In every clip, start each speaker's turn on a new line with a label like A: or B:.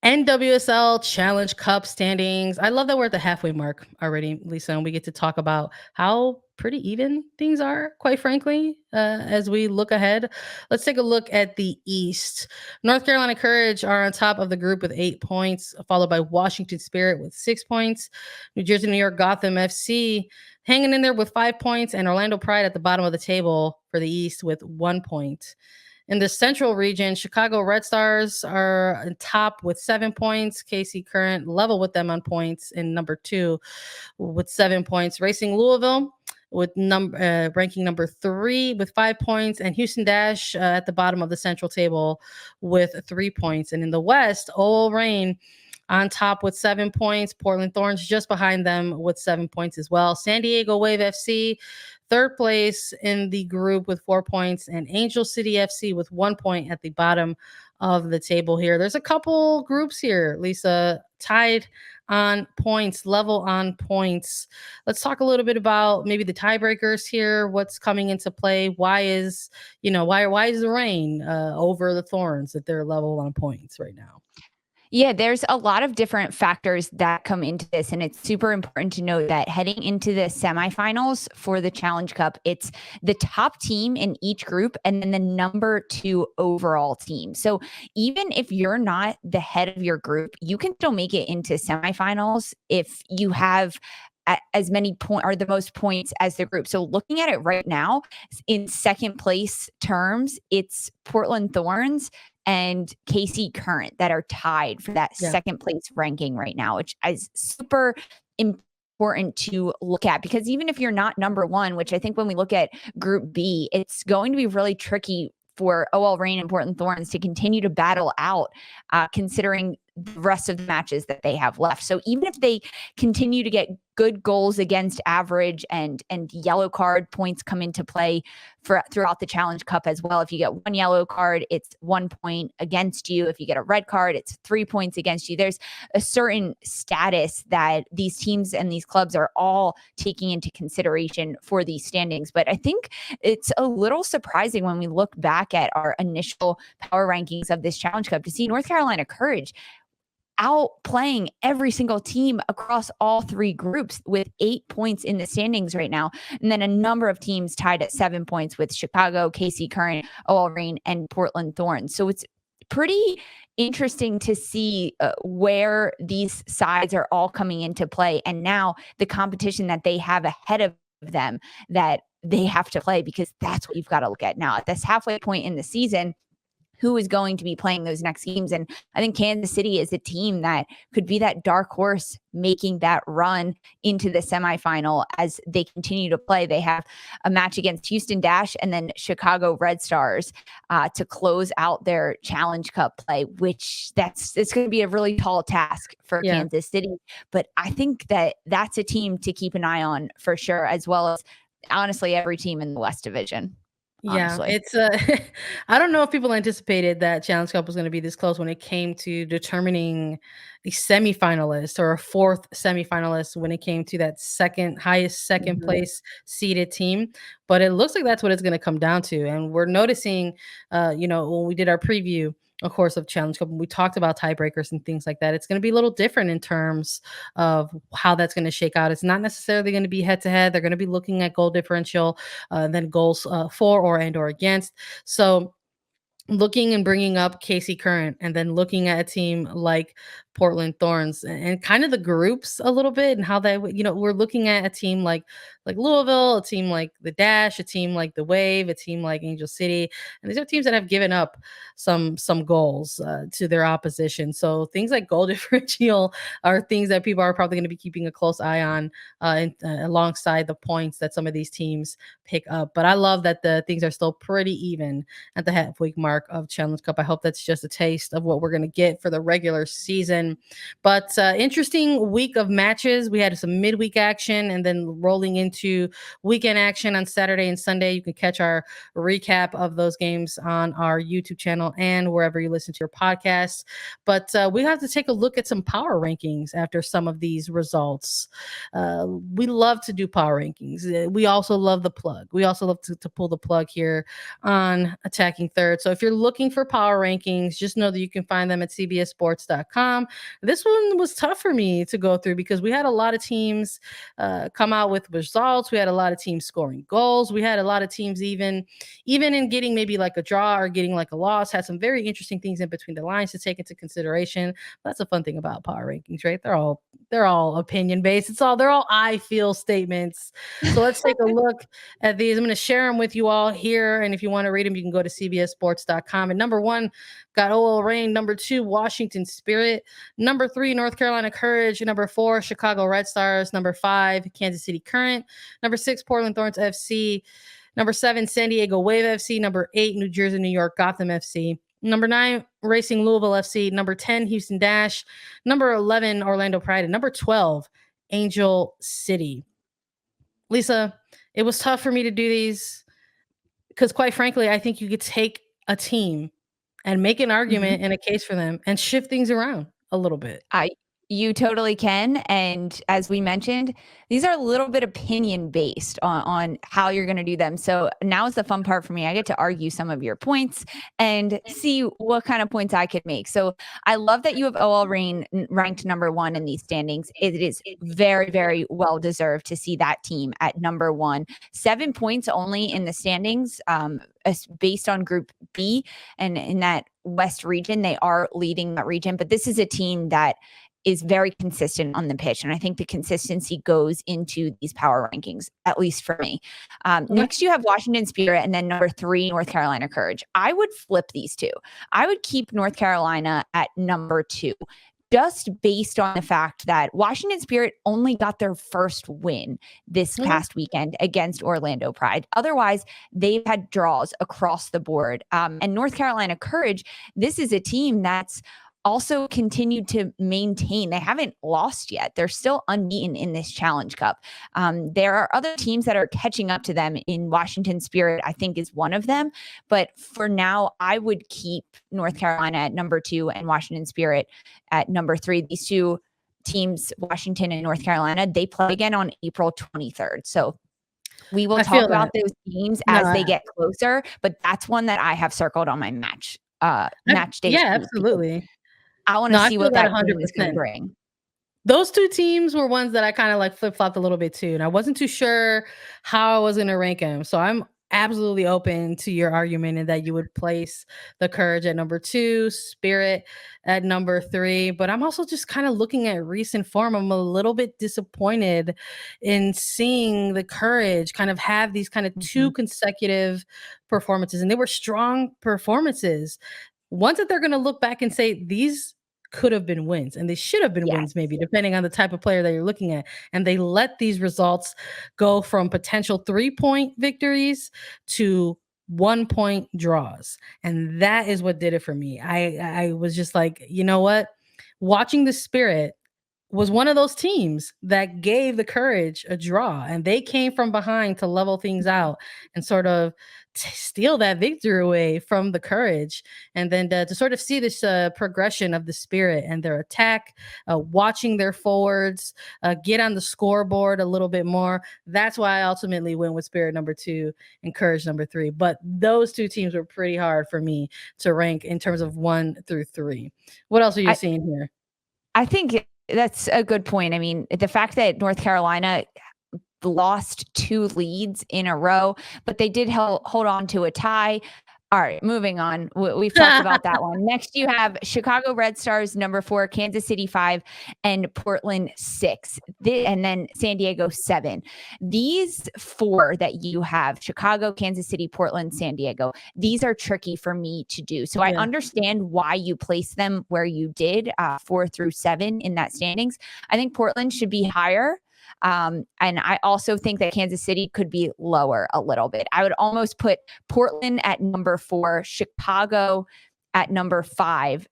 A: NWSL Challenge Cup standings. I love that we're at the halfway mark already, Lisa, and we get to talk about how pretty even things are, quite frankly, as we look ahead. Let's take a look at the East. North Carolina Courage are on top of the group with 8 points, followed by Washington Spirit with 6 points. New Jersey, New York, Gotham FC hanging in there with 5 points, and Orlando Pride at the bottom of the table for the East with 1 point. In the Central region, Chicago Red Stars are on top with 7 points. KC Current level with them on points in number 2 with 7 points. Racing Louisville with ranking number 3 with 5 points, and Houston Dash at the bottom of the Central table with 3 points. And in the West, OL Reign on top with 7 points. Portland Thorns just behind them with 7 points as well. San Diego Wave FC, third place in the group with 4 points, and Angel City FC with 1 point at the bottom of the table here. There's a couple groups here, Lisa, tied on points, level on points. Let's talk a little bit about maybe the tiebreakers here. What's coming into play? Why is the Reign over the Thorns that they're level on points right now?
B: Yeah, there's a lot of different factors that come into this, and it's super important to note that heading into the semifinals for the Challenge Cup, it's the top team in each group and then the number 2 overall team. So even if you're not the head of your group, you can still make it into semifinals if you have as many points or the most points as the group. So looking at it right now, in second place terms, it's Portland Thorns and KC Current that are tied for that second place ranking right now, which is super important to look at, because even if you're not number 1, which I think when we look at Group B, it's going to be really tricky for OL Reign and Portland Thorns to continue to battle out, considering the rest of the matches that they have left. So even if they continue to get good goals against average and yellow card points come into play throughout the Challenge Cup as well. If you get 1 yellow card, it's 1 point against you. If you get a red card, it's 3 points against you. There's a certain status that these teams and these clubs are all taking into consideration for these standings. But I think it's a little surprising when we look back at our initial power rankings of this Challenge Cup to see North Carolina Courage outplaying every single team across all 3 groups with 8 points in the standings right now. And then a number of teams tied at 7 points with Chicago, KC Current, OL Reign, and Portland Thorns. So it's pretty interesting to see where these sides are all coming into play. And now the competition that they have ahead of them that they have to play, because that's what you've got to look at now at this halfway point in the season. Who is going to be playing those next games? And I think Kansas City is a team that could be that dark horse making that run into the semifinal as they continue to play. They have a match against Houston Dash and then Chicago Red Stars to close out their Challenge Cup play, which it's going to be a really tall task for Kansas City. But I think that's a team to keep an eye on for sure, as well as honestly every team in the West Division. Honestly.
A: Yeah, it's I don't know if people anticipated that Challenge Cup was going to be this close when it came to determining a semifinalist or a 4th semifinalist when it came to that highest second place seeded team. But it looks like that's what it's going to come down to. And we're noticing, when we did our preview, of course, of Challenge Cup, and we talked about tiebreakers and things like that, it's going to be a little different in terms of how that's going to shake out. It's not necessarily going to be head to head. They're going to be looking at goal differential, then goals for or against. So looking and bringing up KC Current and then looking at a team like Portland Thorns and kind of the groups a little bit and how they, we're looking at a team like Louisville, a team like the Dash, a team like the Wave, a team like Angel City. And these are teams that have given up some goals to their opposition. So things like goal differential are things that people are probably going to be keeping a close eye on alongside the points that some of these teams pick up. But I love that the things are still pretty even at the halfway mark of Challenge Cup. I hope that's just a taste of what we're going to get for the regular season. But interesting week of matches. We had some midweek action and then rolling into into weekend action on Saturday and Sunday. You can catch our recap of those games on our YouTube channel and wherever you listen to your podcasts. But we have to take a look at some power rankings after some of these results. We love to do power rankings. We also love the plug. We also love to pull the plug here on Attacking Third. So if you're looking for power rankings, just know that you can find them at cbssports.com. This one was tough for me to go through because we had a lot of teams come out with results. We had a lot of teams scoring goals. We had a lot of teams even in getting maybe like a draw or getting like a loss, had some very interesting things in between the lines to take into consideration. That's a fun thing about power rankings, right? They're all opinion based. They're all I feel statements. So let's take a look at these. I'm going to share them with you all here. And if you want to read them, you can go to cbssports.com. And number 1 got OL Reign. Number 2, Washington Spirit. Number 3, North Carolina Courage. Number 4, Chicago Red Stars. Number 5, Kansas City Current. Number 6, Portland Thorns FC. Number 7, San Diego Wave FC. Number 8, New Jersey, New York, Gotham FC. Number 9, Racing Louisville FC. Number 10, Houston Dash. Number 11, Orlando Pride. And number 12, Angel City. Lisa, it was tough for me to do these because, quite frankly, I think you could take a team and make an argument and a case for them and shift things around a little bit.
B: You totally can. And as we mentioned, these are a little bit opinion based on how you're going to do them. So now is the fun part for me. I get to argue some of your points and see what kind of points I could make. So I love that you have OL Reign ranked number 1 in these standings. It is very, very well deserved to see that team at number 1. 7 points only in the standings, based on Group B, and in that West region, they are leading that region. But this is a team that is very consistent on the pitch. And I think the consistency goes into these power rankings, at least for me. Next, you have Washington Spirit, and then number 3, North Carolina Courage. I would flip these two. I would keep North Carolina at number 2, just based on the fact that Washington Spirit only got their first win this past weekend against Orlando Pride. Otherwise, they've had draws across the board. And North Carolina Courage, this is a team that's also continued to maintain. They haven't lost yet. They're still unbeaten in this Challenge Cup. There are other teams that are catching up to them. In Washington Spirit, I think, is one of them. But for now, I would keep North Carolina at number 2 and Washington Spirit at number 3. These two teams, Washington and North Carolina, they play again on April 23rd. So we will talk about those games as they get closer. But that's one that I have circled on my match day.
A: Yeah, absolutely.
B: I want to see what that 100% is going to bring.
A: Those two teams were ones that I kind of like flip-flopped a little bit too. And I wasn't too sure how I was going to rank them. So I'm absolutely open to your argument in that you would place the Courage at number 2, Spirit at number 3. But I'm also just kind of looking at recent form. I'm a little bit disappointed in seeing the Courage kind of have these kind of 2 consecutive performances. And they were strong performances. Ones that they're going to look back and say, these could have been wins, and they should have been wins, maybe, depending on the type of player that you're looking at. And they let these results go from potential 3-point victories to 1-point draws. And that is what did it for me. I was just like, you know what? Watching the Spirit was one of those teams that gave the Courage a draw, and they came from behind to level things out and sort of steal that victory away from the Courage. And then to sort of see this progression of the Spirit and their attack, watching their forwards get on the scoreboard a little bit more. That's why I ultimately went with Spirit number 2 and Courage number 3. But those two teams were pretty hard for me to rank in terms of 1 through 3. What else are you seeing here?
B: I think that's a good point. I mean, the fact that North Carolina lost 2 leads in a row, but they did hold on to a tie. All right, moving on. We've talked about that one. Next, you have Chicago Red Stars, number 4, Kansas City 5, and Portland 6, and then San Diego 7. These 4 that you have, Chicago, Kansas City, Portland, San Diego, these are tricky for me to do. So I understand why you place them where you did, 4 through 7 in that standings. I think Portland should be higher. And I also think that Kansas City could be lower a little bit. I would almost put Portland at number 4, Chicago at number 5,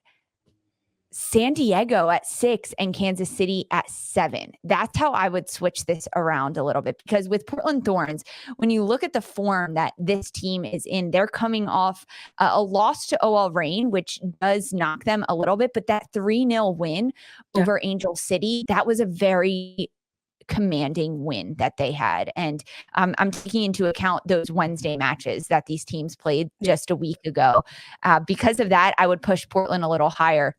B: San Diego at 6 and Kansas City at 7. That's how I would switch this around a little bit, because with Portland Thorns, when you look at the form that this team is in, they're coming off a loss to OL Reign, which does knock them a little bit, but that 3-0 win
A: Yeah.
B: over Angel City, that was a very commanding win that they had. And I'm taking into account those Wednesday matches that these teams played just a week ago. Because of that, I would push Portland a little higher.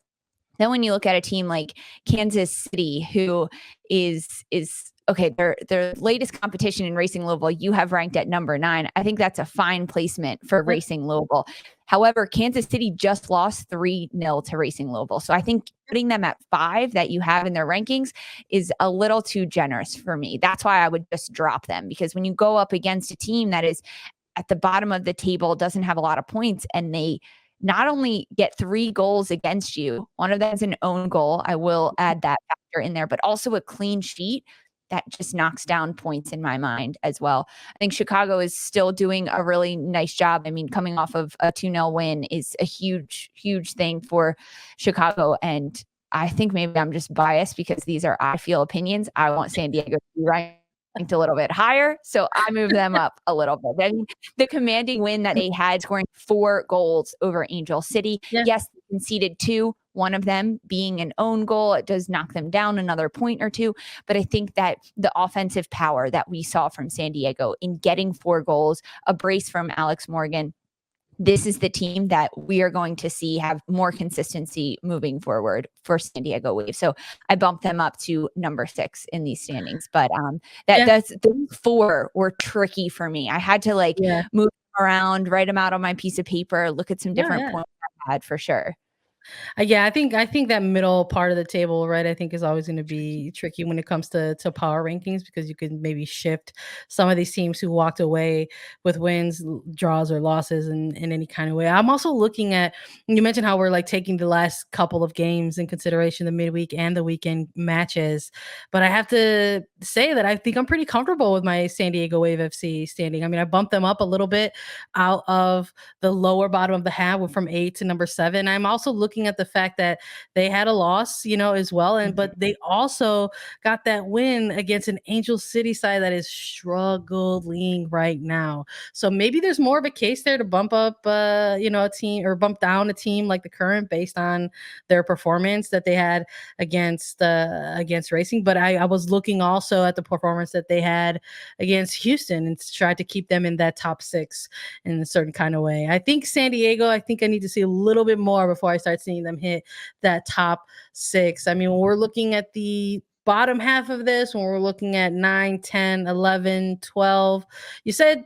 B: Then when you look at a team like Kansas City, who is okay, their latest competition in Racing Louisville, you have ranked at number 9. I think that's a fine placement for Racing Louisville. However, Kansas City just lost 3-0 to Racing Louisville. So I think putting them at 5 that you have in their rankings is a little too generous for me. That's why I would just drop them, because when you go up against a team that is at the bottom of the table, doesn't have a lot of points, and they not only get 3 goals against you, one of them is an own goal, I will add that factor in there, but also a clean sheet, that just knocks down points in my mind as well. I think Chicago is still doing a really nice job. I mean, coming off of a 2-0 win is a huge, huge thing for Chicago. And I think maybe I'm just biased because these are I feel opinions. I want San Diego to be ranked a little bit higher, so I move them up a little bit. Then the commanding win that they had, scoring 4 goals over Angel City.
A: Yeah.
B: Yes, they conceded 2, one of them being an own goal. It does knock them down another point or 2, but I think that the offensive power that we saw from San Diego in getting 4 goals, a brace from Alex Morgan, this is the team that we are going to see have more consistency moving forward for San Diego Wave. So I bumped them up to number 6 in these standings. But those 4 were tricky for me. I had to move them around, write them out on my piece of paper, look at some different points I had for sure.
A: Yeah, I think that middle part of the table, right, I think is always going to be tricky when it comes to power rankings, because you can maybe shift some of these teams who walked away with wins, draws, or losses in any kind of way. I'm also looking at, you mentioned how we're taking the last couple of games in consideration, the midweek and the weekend matches, but I have to say that I think I'm pretty comfortable with my San Diego Wave FC standing. I mean, I bumped them up a little bit out of the lower bottom of the half, from 8 to number 7. I'm also looking at the fact that they had a loss, as well, but they also got that win against an Angel City side that is struggling right now. So maybe there's more of a case there to bump up, a team, or bump down a team like the Current based on their performance that they had against Racing. But I was looking also at the performance that they had against Houston and tried to keep them in that top 6 in a certain kind of way. I think San Diego, I need to see a little bit more before I start seeing them hit that top 6. I mean, when we're looking at the bottom half of this, when we're looking at 9, 10, 11, 12, you said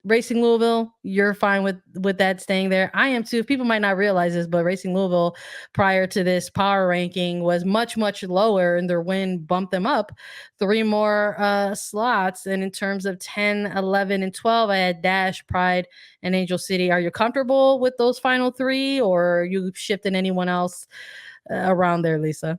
A: Racing Louisville, you're fine with that staying there. I am too. People might not realize this, but Racing Louisville prior to this power ranking was much, much lower, and their win bumped them up 3 more slots. And in terms of 10, 11, and 12, I had Dash, Pride, and Angel City. Are you comfortable with those final 3, or are you shifting anyone else around there, Lisa?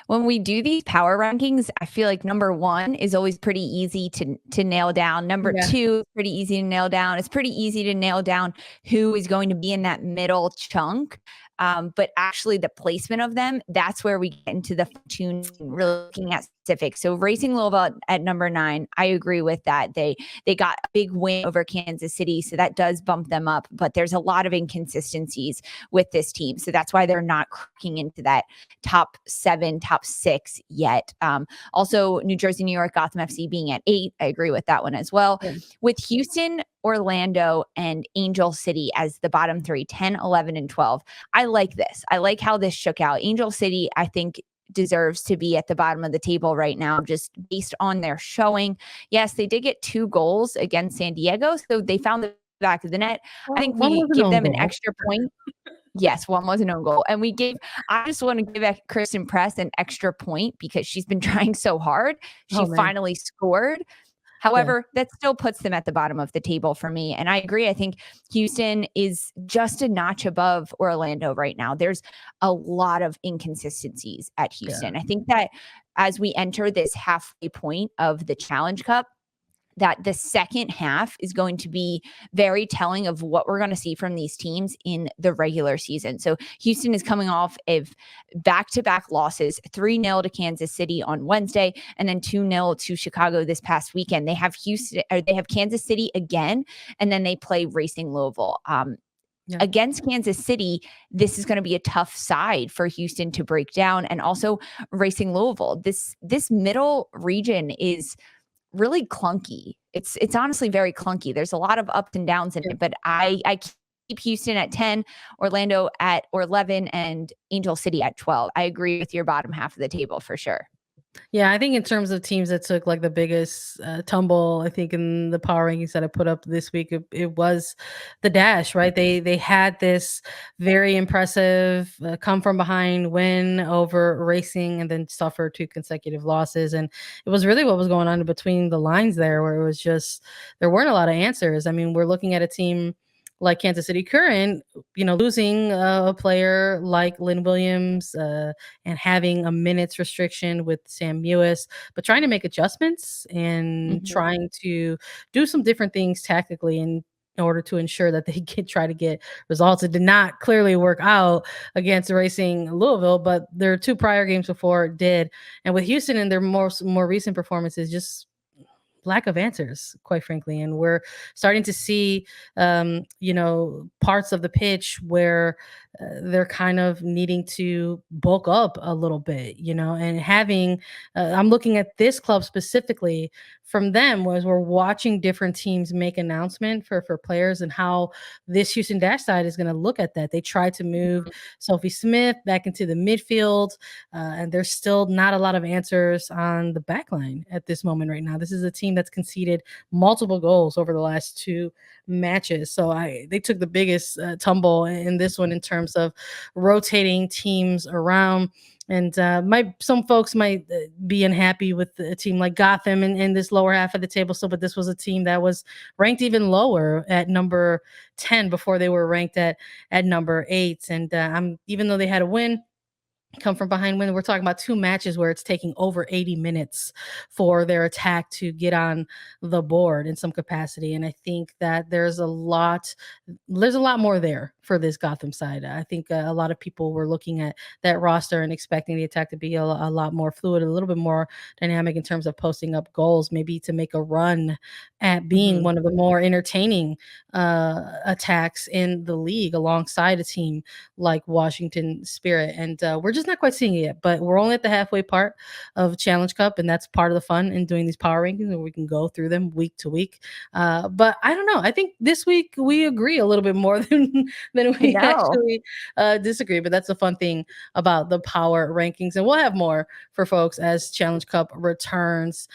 B: When we do these power rankings, I feel like number 1 is always pretty easy to nail down. Number 2 is pretty easy to nail down. It's pretty easy to nail down who is going to be in that middle chunk. But actually the placement of them, that's where we get into the tuning, really looking at specifics. So Racing Louisville at number 9, I agree with that. They got a big win over Kansas City, so that does bump them up, but there's a lot of inconsistencies with this team. So that's why they're not cracking into that top 7, top 6 yet. Also New Jersey, New York, Gotham FC being at 8. I agree with that one as well. Yeah. With Houston, Orlando, and Angel City as the bottom 3, 10, 11, and 12. I like this. I like how this shook out. Angel City, I think, deserves to be at the bottom of the table right now, just based on their showing. Yes, they did get 2 goals against San Diego, so they found the back of the net. I think we give them an extra point. Yes, one was an own goal. And I just want to give Kristen Press an extra point because she's been trying so hard. She finally scored. However, that still puts them at the bottom of the table for me. And I agree. I think Houston is just a notch above Orlando right now. There's a lot of inconsistencies at Houston. I think that as we enter this halfway point of the Challenge Cup, that the second half is going to be very telling of what we're going to see from these teams in the regular season. So Houston is coming off of back-to-back losses, 3-0 to Kansas City on Wednesday and then 2-0 to Chicago this past weekend. They have Kansas City again, and then they play Racing Louisville. Against Kansas City, this is going to be a tough side for Houston to break down, and also Racing Louisville. This middle region is really clunky. It's honestly very clunky. There's a lot of ups and downs in it, but I keep Houston at 10, Orlando at 11, and Angel City at 12. I agree with your bottom half of the table for sure.
A: Yeah, I think in terms of teams that took like the biggest tumble, I think in the power rankings that I put up this week, it was the Dash, right? They had this very impressive come from behind win over Racing, and then suffered 2 consecutive losses, and it was really what was going on in between the lines there, where it was just there weren't a lot of answers. I mean, we're looking at a team like Kansas City Current, losing a player like Lynn Williams, and having a minutes restriction with Sam Mewis, but trying to make adjustments and trying to do some different things tactically in order to ensure that they can try to get results. It did not clearly work out against Racing Louisville, but their 2 prior games before it did. And with Houston in their more recent performances, just lack of answers, quite frankly. And we're starting to see, parts of the pitch where they're kind of needing to bulk up a little bit, and having, I'm looking at this club specifically from them was we're watching different teams make announcement for players and how this Houston Dash side is going to look at that. They tried to move Sophie Smith back into the midfield, and there's still not a lot of answers on the back line at this moment right now. This is a team that's conceded multiple goals over the last 2 matches. So they took the biggest tumble in this one in terms of rotating teams around. And some folks might be unhappy with a team like Gotham in this lower half of the table still, but this was a team that was ranked even lower at number 10 before they were ranked at number 8. And even though they had a win, come from behind win, we're talking about 2 matches where it's taking over 80 minutes for their attack to get on the board in some capacity. And I think that there's a lot more there for this Gotham side. I think a lot of people were looking at that roster and expecting the attack to be a lot more fluid, a little bit more dynamic in terms of posting up goals, maybe to make a run at being one of the more entertaining attacks in the league alongside a team like Washington Spirit. And we're just not quite seeing it yet, but we're only at the halfway part of Challenge Cup, and that's part of the fun in doing these power rankings, where we can go through them week to week. But I don't know. I think this week we agree a little bit more than we actually disagree. But that's the fun thing about the power rankings, and we'll have more for folks as Challenge Cup returns